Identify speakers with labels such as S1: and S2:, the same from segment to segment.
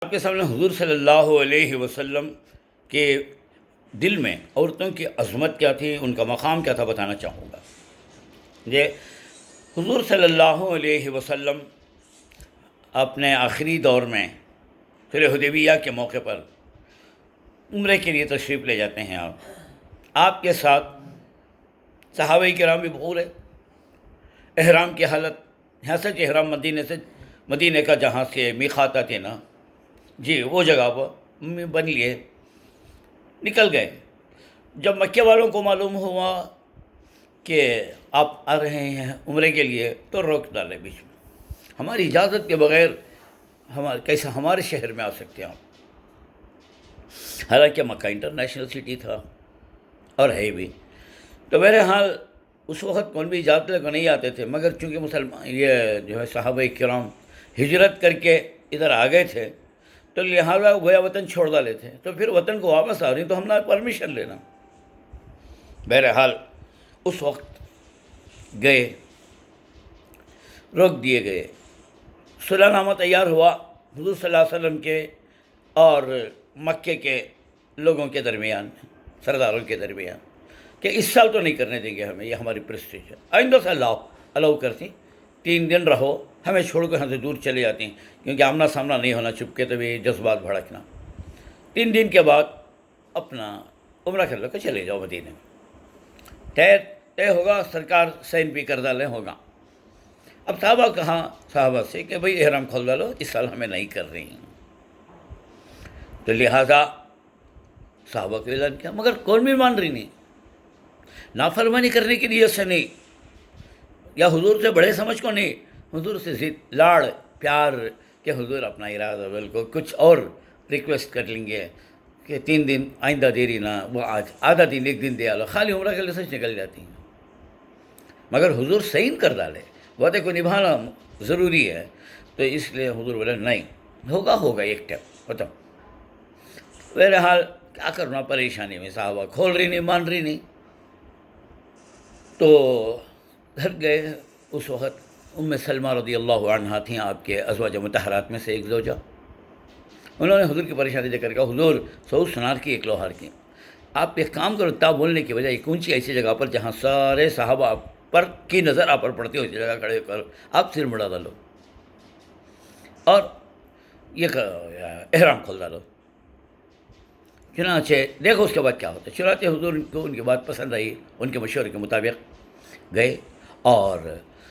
S1: آپ کے سامنے حضور صلی اللہ علیہ وسلم کے دل میں عورتوں کی عظمت کیا تھی، ان کا مقام کیا تھا، بتانا چاہوں گا۔ یہ حضور صلی اللہ علیہ وسلم اپنے آخری دور میں صلح حدیبیہ کے موقع پر عمرے کے لیے تشریف لے جاتے ہیں۔ آپ کے ساتھ صحابہ کرام بھی پورے احرام کی حالت، یہاں سے احرام مدینے کا جہاں سے میقات تھے نا جی، وہ جگہ پر بن لیے، نکل گئے۔ جب مکے والوں کو معلوم ہوا کہ آپ آ رہے ہیں عمرے کے لیے تو روک ڈالے بیچ میں، ہماری اجازت کے بغیر کیسے ہمارے شہر میں آ سکتے ہیں آپ؟ حالانکہ مکہ انٹرنیشنل سٹی تھا اور ہے بھی، تو بہرحال اس وقت کون بھی اجازت لے کر نہیں آتے تھے، مگر چونکہ مسلمان یہ جو ہے صحابہ کرام ہجرت کر کے ادھر آ گئے تھے تو لہٰذا گویا وطن چھوڑ ڈالے تھے، تو پھر وطن کو واپس آ رہی تو ہم نے پرمیشن لینا۔ بہرحال اس وقت گئے، روک دیے گئے، صلح نامہ تیار ہوا حضور صلی اللہ علیہ وسلم کے اور مکے کے لوگوں کے درمیان، سرداروں کے درمیان، کہ اس سال تو نہیں کرنے دیں گے ہمیں، یہ ہماری پریسٹیج ہے، آئندہ سے الاؤ کرتی، 3 دن رہو، ہمیں چھوڑ کر یہاں سے دور چلے جاتی ہیں، کیونکہ آمنا سامنا نہیں ہونا، چپ کے طبی جذبات بھڑکنا۔ 3 دن کے بعد اپنا عمرہ کر لو کہ چلے جاؤ مدینے میں، طے ہوگا، سرکار سین بھی کر ڈالے ہوگا۔ اب صحابہ سے کہ بھئی احرام کھول ڈالو، اس سال ہمیں نہیں کر رہی ہیں، تو لہٰذا صحابہ کو اعلان کیا، مگر کون بھی مان رہی نہیں، نافرمانی کرنے کے لیے سے نہیں، یا حضور سے بڑے سمجھ کو نہیں، حضور سے ضد لاڑ پیار کہ حضور اپنا ارادہ بالکل کچھ اور ریکویسٹ کر لیں گے کہ 3 دن آئندہ دیری نہ، وہ آج آدھا دن 1 دن دے آلو، خالی عمرہ کے لیے سچ نکل جاتی ہیں۔ مگر حضور سین کر ڈالے، وعدے کو نبھانا ضروری ہے، تو اس لیے حضور بولے نہیں ہوگا ایک ٹائم ختم۔ بہرحال کیا کرنا، پریشانی میں صحابہ کھول رہی نہیں، مان رہی نہیں، تو گھر گئے۔ اس وقت ام سلمہ رضی اللہ عنہا تھیں آپ کے ازواج مطہرات میں سے ایک زوجہ، انہوں نے حضور کی پریشانی دیکھ کر کہا، حضور سو سنار کی ایک لوہار کی، آپ ایک کام کرو، تا بولنے کی بجائے ایک اونچی ایسی جگہ پر جہاں سارے صحابہ پر کی نظر آپ پر پڑتی ہو، اسی جگہ کھڑے کر آپ سر مڑا ڈالو اور یہ احرام کھول ڈالو۔ چنانچہ دیکھو اس کے بعد کیا ہوتا ہے۔ چنانچہ حضور کو ان کی بات پسند آئی، ان کے مشورے کے مطابق گئے اور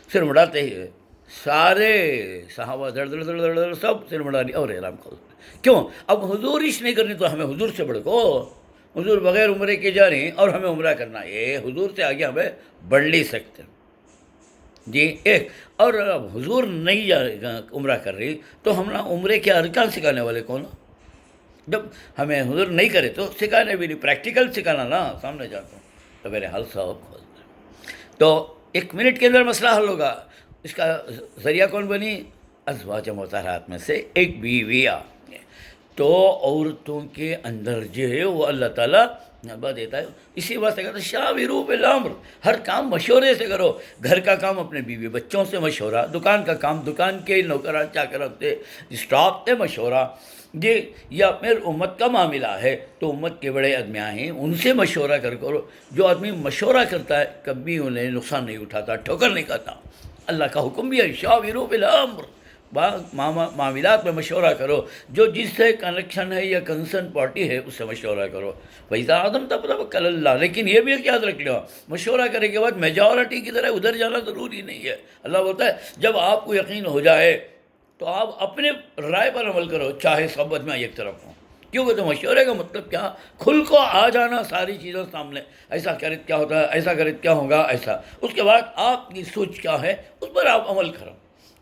S1: سر مڑاتے ہی سارے صحابہ دڑ سب سر مڑا لی اور احرام کھول دیا۔ کیوں؟ اب حضور عشق نہیں کرنی تو ہمیں حضور سے بڑھ کو، حضور بغیر عمرے کے جا رہی ہیں اور ہمیں عمرہ کرنا، یہ حضور سے آگے ہمیں بڑھ نہیں سکتے جی۔ ایک اور اب حضور نہیں عمرہ کر رہی تو ہم عمرے کے ارکان سکھانے والے کون؟ جب ہمیں حضور نہیں کرے تو سکھانے بھی نہیں، پریکٹیکل سکھانا نا، سامنے جاتا ہوں تو میرے حل صاحب کھول دیں، تو 1 منٹ کے اندر مسئلہ حل ہوگا۔ اس کا ذریعہ کون بنی؟ ازواج مطہرات میں سے ایک بیویہ۔ تو عورتوں کے اندر جو ہے وہ اللہ تعالیٰ نبا دیتا ہے، اسی بات سے کہتا ہے شاوروا بالامر، ہر کام مشورے سے کرو، گھر کا کام اپنے بیوی بچوں سے مشورہ، دکان کا کام دکان کے نوکران چاکروں سے، اسٹاف سے مشورہ جی، یا پھر امت کا معاملہ ہے تو امت کے بڑے ادمیاں ہیں ان سے مشورہ کرو۔ جو آدمی مشورہ کرتا ہے کبھی انہیں نقصان نہیں اٹھاتا، ٹھوکر نہیں کھاتا۔ اللہ کا حکم بھی ہے شاوروا بالامر، معاملات میں مشورہ کرو، جو جس سے کنیکشن ہے یا کنسرن پارٹی ہے اس سے مشورہ کرو۔ وَإِذَا عَزَمْتَ فَتَوَكَّلْ عَلَى اللَّهِ، لیکن یہ بھی ایک یاد رکھ لو، مشورہ کرنے کے بعد میجورٹی کی طرح ادھر جانا ضروری نہیں ہے۔ اللہ بولتا ہے جب آپ کو یقین ہو جائے تو آپ اپنے رائے پر عمل کرو، چاہے سب میں ایک طرف ہوں، کیونکہ تو مشورے کا مطلب کیا؟ کھل کو آ جانا ساری چیزوں سامنے، ایسا کرے کیا ہوتا ہے، ایسا کرے کیا ہوگا، ایسا، اس کے بعد آپ کی سوچ کیا ہے اس پر آپ عمل کرو۔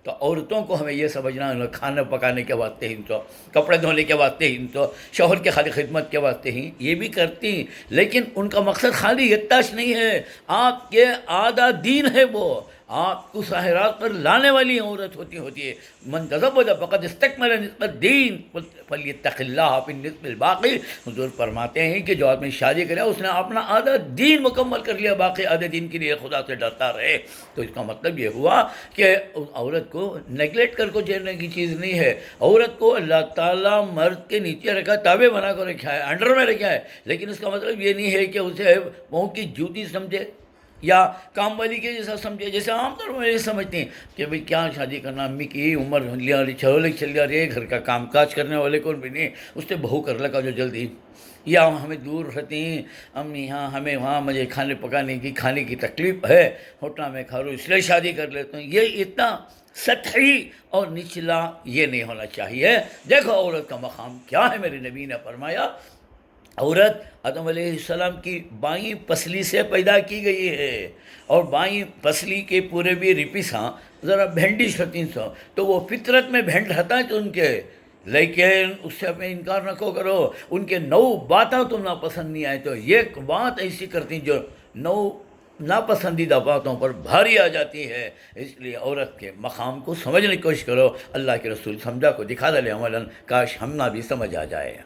S1: تو عورتوں کو ہمیں یہ سمجھنا، کھانا پکانے کے واسطے ہی تو، کپڑے دھونے کے واسطے ہی تو، شوہر کے خالی خدمت کے واسطے ہی یہ بھی کرتی، لیکن ان کا مقصد خالی یہ تاش نہیں ہے، آپ کے آدھا دین ہے وہ، آپ کو ساحرات پر لانے والی عورت ہوتی ہے. من تزوج فقد استکمل نصف الدین فلیتق اللہ فی النصف الباقی. حضور فرماتے ہیں کہ جو آدمی شادی کرے اس نے اپنا آدھا دین مکمل کر لیا، باقی آدھے دین کے لیے خدا سے ڈرتا رہے. تو اس کا مطلب یہ ہوا کہ عورت کو نیگلیکٹ کر کو جیلنے کی چیز نہیں ہے. عورت کو اللہ تعالیٰ مرد کے نیچے رکھا، تابع بنا کر رکھا ہے، انڈر میں رکھا ہے، لیکن اس کا مطلب یہ نہیں ہے کہ اسے پاؤں کی جوتی سمجھے یا کام والی کے جیسا سمجھے. جیسے عام طور پر یہ سمجھتے ہیں کہ بھئی کیا شادی کرنا، امی کی عمر لیا چھوڑے چل جا رہی ہے، گھر کا کام کاج کرنے والے کو بھی نہیں، اس سے بہو کر لگا جو جلدی، یا ہمیں دور رہتی ہیں امی، ہاں ہمیں وہاں مجھے کھانے کی تکلیف ہے، ہوٹل میں کھا لوں اس لیے شادی کر لیتا ہوں. یہ اتنا سطحی اور نچلا یہ نہیں ہونا چاہیے. دیکھو عورت کا مقام کیا ہے. میرے نبی نے فرمایا عورت آدم علیہ السلام کی بائیں پسلی سے پیدا کی گئی ہے، اور بائیں پسلی کے پورے بھی ریپیساں ذرا بھینڈش ہوتی ہیں، تو وہ فطرت میں بھینڈ رہتا ہے تو ان کے، لیکن اس سے اپنے انکار نہ کرو. ان کے 9 باتیں تم ناپسند نہیں آئے تو ایک بات ایسی کرتی جو 9 ناپسندیدہ باتوں پر بھاری آ جاتی ہے. اس لیے عورت کے مقام کو سمجھنے کی کوشش کرو. اللہ کے رسول سمجھا کو دکھا دے عملاً، کاش ہم نہ بھی سمجھ آ جائے.